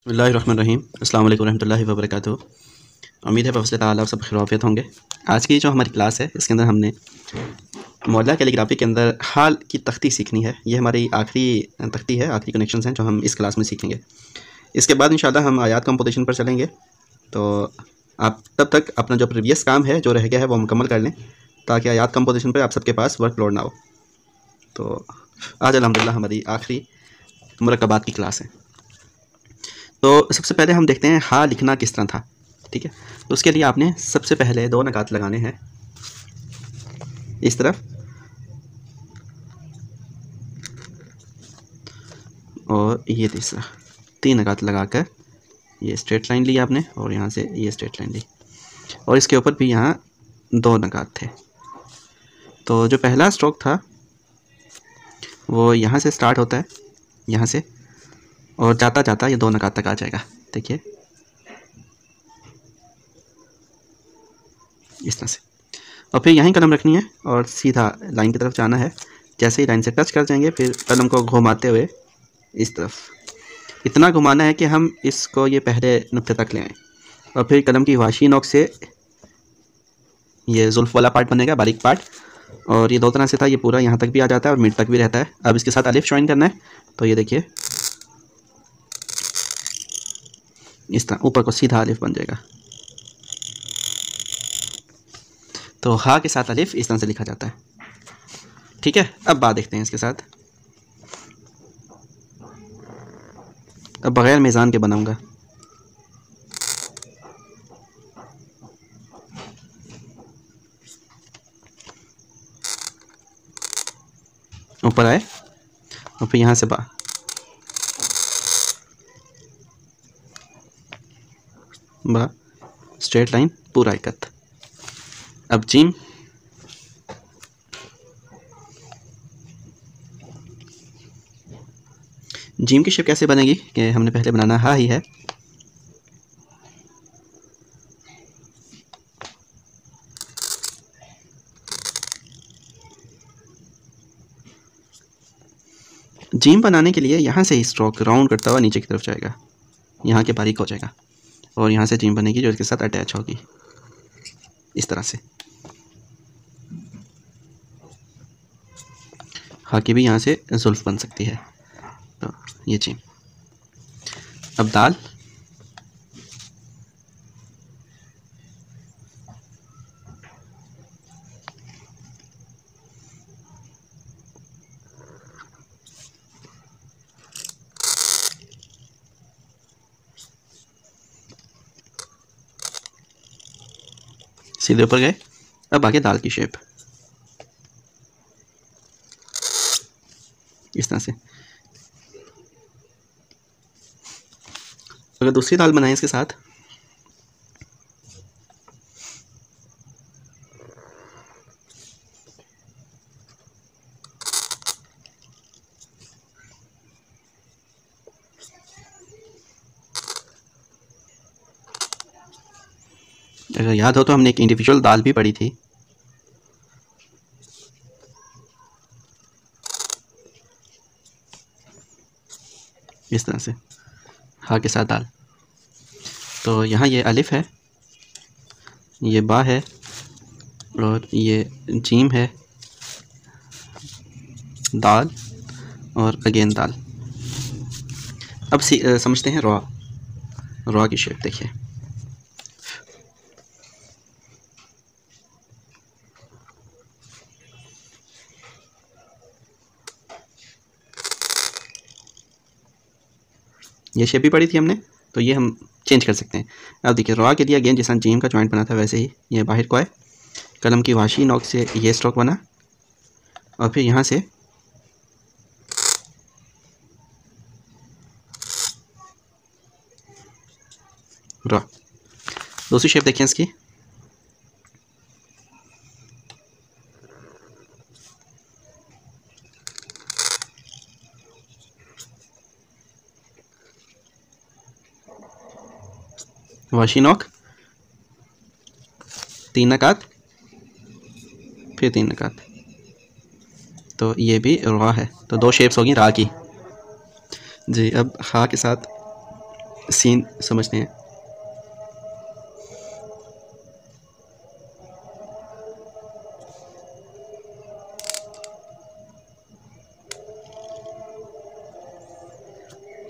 बिस्मिल्लाहिर्रहमानिर्रहीम। अस्सलाम वालेकुम रहमतुल्लाहि व बरकातुहू। उम्मीद है बफ़ज़ल ताला आप सब खैरियत होंगे। आज की जो हमारी क्लास है इसके अंदर हमने मौला कैलीग्राफी के अंदर हाल की तख्ती सीखनी है। ये हमारी आखिरी तख्ती है, आखिरी कनेक्शंस हैं जो हम इस क्लास में सीखेंगे। इसके बाद इंशाल्लाह हम आयात कंपोजिशन पर चलेंगे। तो आप तब तक अपना जो प्रीवियस काम है जो रह गया है वो मुकम्मल कर लें ताकि आयात कंपोजिशन पर आप सबके पास वर्कलोड ना हो। तो आज अल्हम्दुलिल्लाह हमारी आखिरी मुरक्कबात की क्लास है। तो सबसे पहले हम देखते हैं हा लिखना किस तरह था। ठीक है, तो उसके लिए आपने सबसे पहले दो नकात लगाने हैं इस तरफ और ये तीसरा, तीन नकात लगाकर ये स्ट्रेट लाइन ली आपने और यहाँ से ये स्ट्रेट लाइन ली और इसके ऊपर भी यहाँ दो नकात थे। तो जो पहला स्ट्रोक था वो यहाँ से स्टार्ट होता है, यहाँ से, और जाता जाता ये दो नकात तक आ जाएगा। देखिए इस तरह से, और फिर यहीं कलम रखनी है और सीधा लाइन की तरफ जाना है। जैसे ही लाइन से टच कर जाएंगे फिर कलम को घुमाते हुए इस तरफ इतना घुमाना है कि हम इसको ये पहले नुक्ते तक ले आएँ और फिर कलम की वाशी नोक से ये जुल्फ वाला पार्ट बनेगा, बारीक पार्ट, और ये दो तरह से था, ये पूरा यहाँ तक भी आ जाता है और मिड तक भी रहता है। अब इसके साथ अलिफ ज्वाइन करना है, तो ये देखिए इस तरह ऊपर को सीधा अलिफ बन जाएगा। तो हा के साथ अलिफ इस तरह से लिखा जाता है। ठीक है, अब बात देखते हैं इसके साथ। अब बग़ैर मीज़ान के बनाऊंगा। ऊपर आए और फिर यहाँ से बा स्ट्रेट लाइन पूरा इकट्ठ। अब जीम, जीम की शेप कैसे बनेगी कि हमने पहले बनाना हा ही है। जीम बनाने के लिए यहाँ से ही स्ट्रोक राउंड करता हुआ नीचे की तरफ जाएगा, यहाँ के बारीक हो जाएगा और यहाँ से जीम बनेगी जो इसके साथ अटैच होगी इस तरह से। हा की भी यहाँ से जुल्फ बन सकती है। तो ये जीम। अब दाल, सीधे ऊपर गए। अब आगे दाल की शेप इस तरह से। अगर दूसरी दाल बनाएं इसके साथ, अगर याद हो तो हमने एक इंडिविजुअल दाल भी पढ़ी थी। इस तरह से हा के साथ दाल। तो यहाँ ये अलिफ है, ये बा है और ये जीम है, दाल और अगेन दाल। अब समझते हैं रॉ की शेप। देखिए ये शेप भी पढ़ी थी हमने, तो ये हम चेंज कर सकते हैं। अब देखिए रॉ के लिए अगेन जैसा जीम का जॉइंट बना था वैसे ही ये बाहर को आए, कलम की वाशी नोक से ये स्ट्रोक बना और फिर यहाँ से रॉ। दूसरी शेप देखिए इसकी, वाशी नोक, तीन नकात, फिर तीन नकात। तो ये भी रॉ है। तो दो शेप्स होगी रा की जी। अब हा के साथ सीन समझते हैं।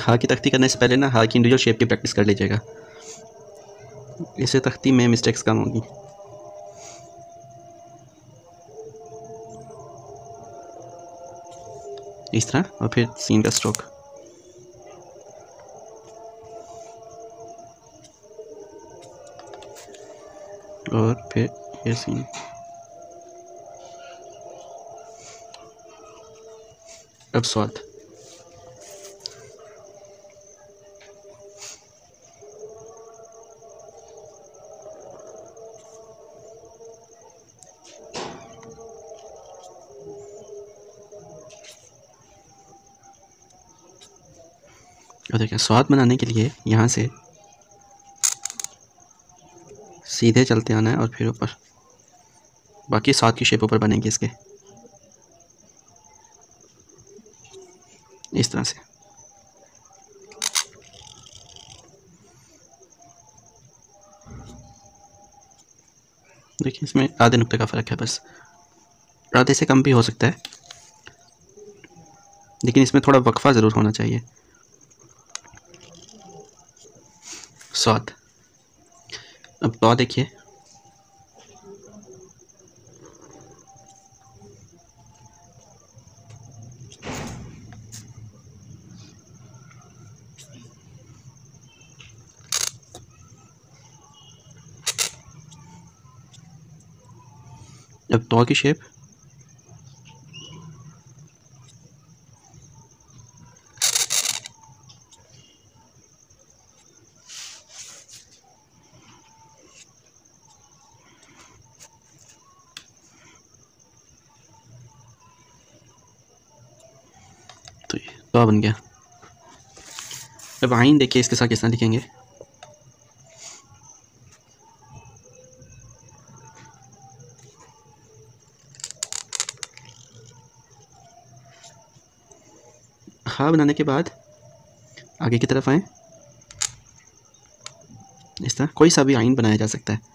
हा की तख्ती करने से पहले ना हा की इंडिविजुअल शेप की प्रैक्टिस कर लीजिएगा, इससे तख्ती में मिस्टेक्स कम होगी। इस तरह, और फिर सीन का स्ट्रोक। और फिर ये सीन। अब स्वाद। और देखिए स्वाद बनाने के लिए यहाँ से सीधे चलते आना है और फिर ऊपर, बाकी स्वाद की शेप ऊपर बनेगी इसके, इस तरह से। देखिए इसमें आधे नुक्ते का फ़र्क है बस, आधे से कम भी हो सकता है, लेकिन इसमें थोड़ा वक्फा ज़रूर होना चाहिए। स्वाद। अब तो देखिए अब तो की शेप। तो ये तो बन गया। अब आइन देखिए इसके साथ किस तरह लिखेंगे। हा बनाने के बाद आगे की तरफ आए, इस तरह कोई सा भी आइन बनाया जा सकता है।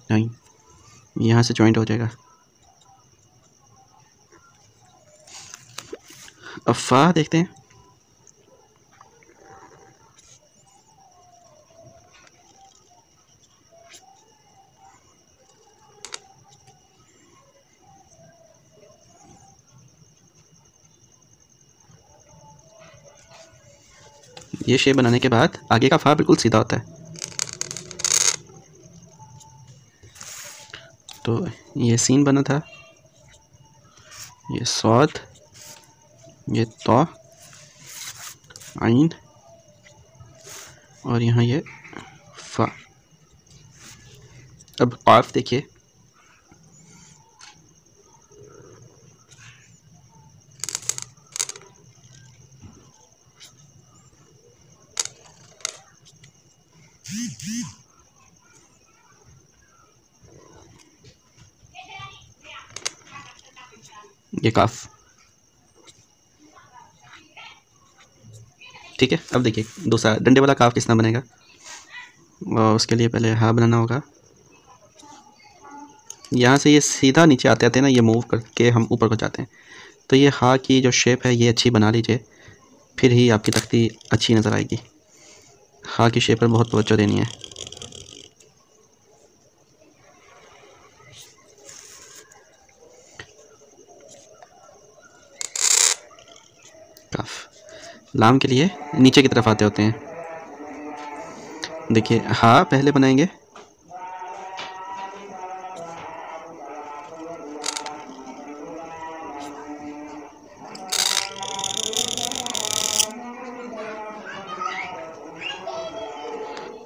आइन यहाँ से जॉइंट हो जाएगा। अब फा देखते हैं। ये शेप बनाने के बाद आगे का फा बिल्कुल सीधा होता है। तो ये सीन बना था, ये स्वाद, ये तो आइन, और यहाँ ये फा। अब काफ देखिए, ये काफ। ठीक है, अब देखिए दूसरा डंडे वाला काफ किस तरह बनेगा। और उसके लिए पहले हा बनाना होगा। यहाँ से ये सीधा नीचे आते आते ना ये मूव करके हम ऊपर को जाते हैं। तो ये हा की जो शेप है ये अच्छी बना लीजिए, फिर ही आपकी तख्ती अच्छी नज़र आएगी। हा की शेप पर बहुत तवज्जो देनी है। काफ। लाम के लिए नीचे की तरफ आते होते हैं। देखिए हा पहले बनाएंगे,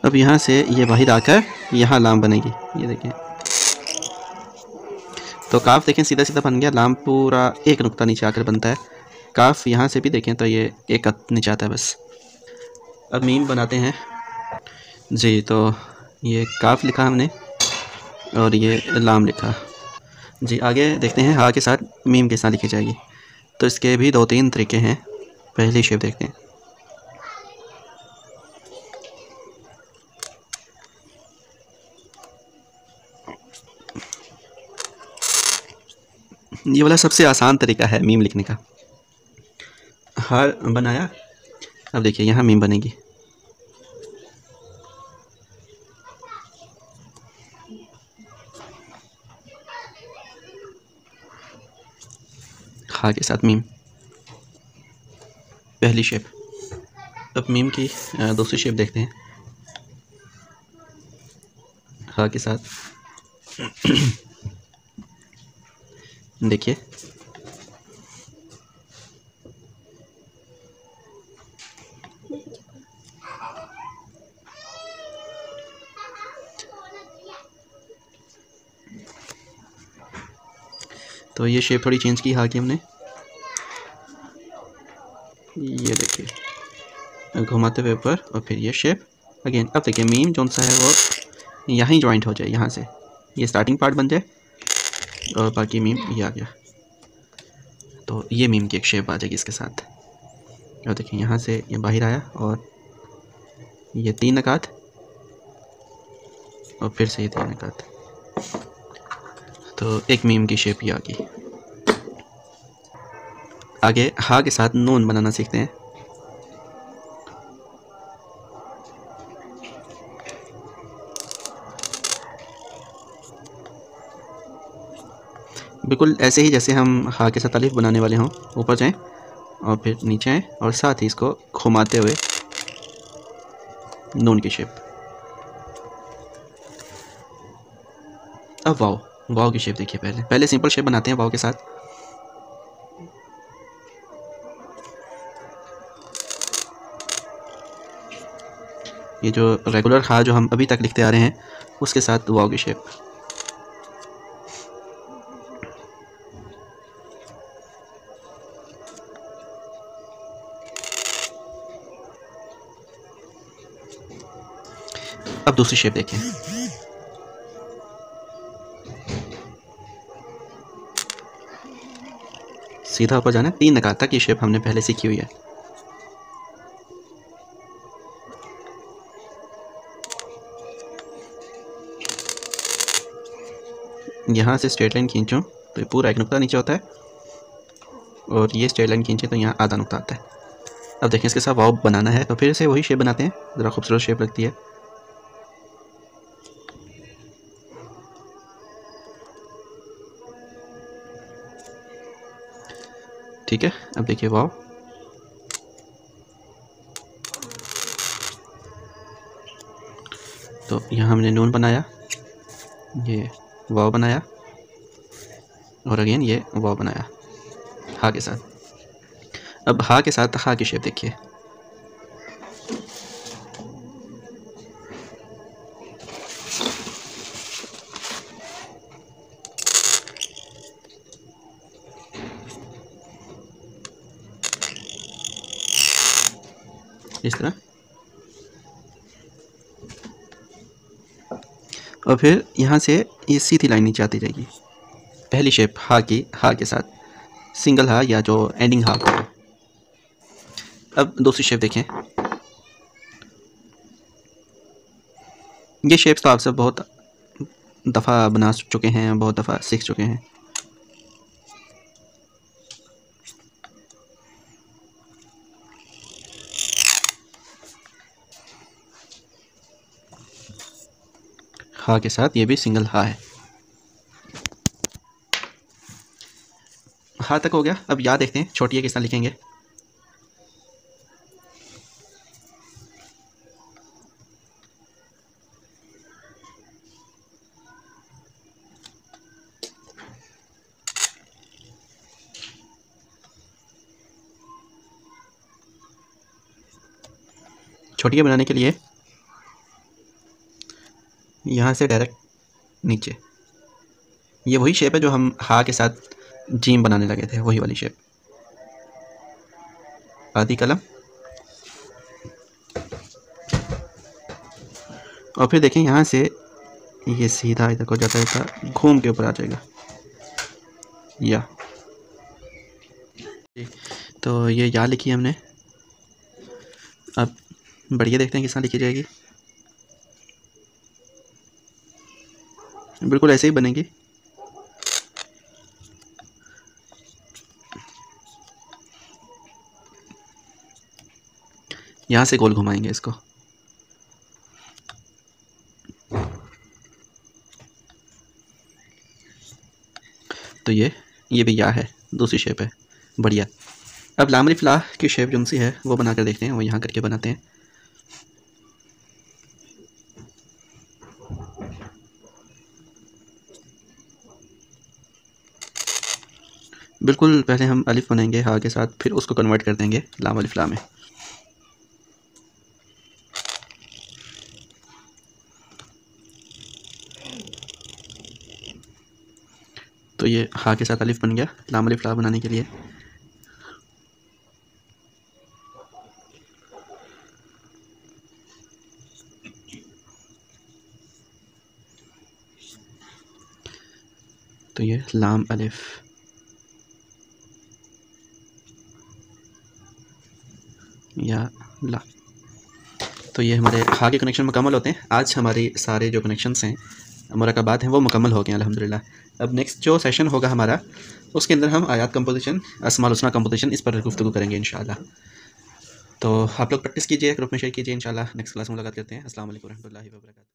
अब यहाँ से ये वाहिद आकर यहाँ लाम बनेगी। ये देखें, तो काफ देखें सीधा सीधा बन गया। लाम पूरा एक नुक्ता नीचे आकर बनता है। काफ यहाँ से भी देखें तो ये एक नीचे आता है बस। अब मीम बनाते हैं जी। तो ये काफ लिखा हमने और ये लाम लिखा जी। आगे देखते हैं हा के साथ मीम के साथ लिखी जाएगी। तो इसके भी 2-3 तरीके हैं। पहली शेप देखते हैं। ये वाला सबसे आसान तरीका है मीम लिखने का। हा बनाया, अब देखिए यहाँ मीम बनेगी। हा के साथ मीम, पहली शेप। अब मीम की दूसरी शेप देखते हैं। हा के साथ देखिए तो ये शेप थोड़ी चेंज की हा की हमने। ये देखिए घुमाते हुए ऊपर और फिर ये शेप अगेन। अब देखिए मीम जो सा है वो यहाँ ही जॉइंट हो जाए, यहाँ से ये स्टार्टिंग पार्ट बन जाए और बाकी मीम ये आ गया। तो ये मीम की एक शेप आ जाएगी इसके साथ। और देखिए यहाँ से ये बाहर आया और ये 3 नकात और फिर से ये 3 नकात। तो एक मीम की शेप ये आ गई। आगे हा के साथ नून बनाना सीखते हैं। बिल्कुल ऐसे ही जैसे हम हा के साथ अलिफ बनाने वाले हों। ऊपर जाएं और फिर नीचे आएँ और साथ ही इसको घुमाते हुए नून की शेप। अब वाव, वाव की शेप देखिए। पहले सिंपल शेप बनाते हैं वाव के साथ। ये जो रेगुलर हा जो हम अभी तक लिखते आ रहे हैं उसके साथ वाव की शेप। अब दूसरी शेप देखें। सीधा ऊपर जाना है। 3 नकात तक ये शेप हमने पहले सीखी हुई है। यहाँ से स्ट्रेट लाइन खींचो तो ये पूरा एक नुक्ता नीचे होता है और ये स्ट्रेट लाइन खींचे तो यहाँ आधा नुक्ता आता है। अब देखें इसके साथ वाव बनाना है तो फिर से वही शेप बनाते हैं। ज़रा खूबसूरत शेप लगती है। ठीक है, अब देखिए वाव। तो यहाँ हमने नून बनाया, ये वाव बनाया और अगेन ये वाव बनाया हा के साथ। अब हा के साथ हा की शेप देखिए। इस तरह। और फिर यहाँ से ये सीधी लाइन नीचे आती जाएगी। पहली शेप हा की, हा के साथ सिंगल हा या जो एंडिंग हा। अब दूसरी शेप देखें। ये शेप्स तो आप सब बहुत दफ़ा बना चुके हैं, बहुत दफ़ा सीख चुके हैं। हा के साथ ये भी सिंगल हा है। हा तक हो गया। अब या देखते हैं छोटी किस तरह लिखेंगे। छोटी बनाने के लिए यहाँ से डायरेक्ट नीचे, ये वही शेप है जो हम हा के साथ जीम बनाने लगे थे, वही वाली शेप। आधी कलम और फिर देखें यहाँ से ये सीधा इधर को जाता जाता घूम के ऊपर आ जाएगा या। तो ये या लिखी है हमने। अब बढ़िया देखते हैं किस तरह लिखी जाएगी। बिल्कुल ऐसे ही बनेगी। यहाँ से गोल घुमाएंगे इसको। तो ये भी या है, दूसरी शेप है। बढ़िया। अब लाम अलिफ ला की शेप जो सी है वो बना कर देखते हैं। वो यहाँ करके बनाते हैं। बिल्कुल पहले हम अलिफ बनाएंगे हा के साथ, फिर उसको कन्वर्ट कर देंगे लाम अलिफ ला में। तो ये हा के साथ अलिफ बन गया लाम अलिफ ला बनाने के लिए। तो ये लाम अलिफ या ला। तो ये हमारे हा के कनेक्शन मुकम्मल होते हैं। आज हमारे सारे जो कनेक्शंस हैं, मुराकबात हैं, वो मुकम्मल हो गए हैं अल्हम्दुलिल्लाह। अब नेक्स्ट जो सेशन होगा हमारा, उसके अंदर हम आयात कंपोजिशन, अस्माउल हुस्ना कंपोजिशन, इस पर गुफ्तगू करेंगे इंशाअल्लाह। तो आप लोग प्रैक्टिस कीजिए, ग्रुप में शेयर कीजिए। इंशाअल्लाह नेक्स्ट क्लास में मुलाकात करते हैं। अस्सलाम वालेकुम रहमतुल्लाहि व बरकातहू।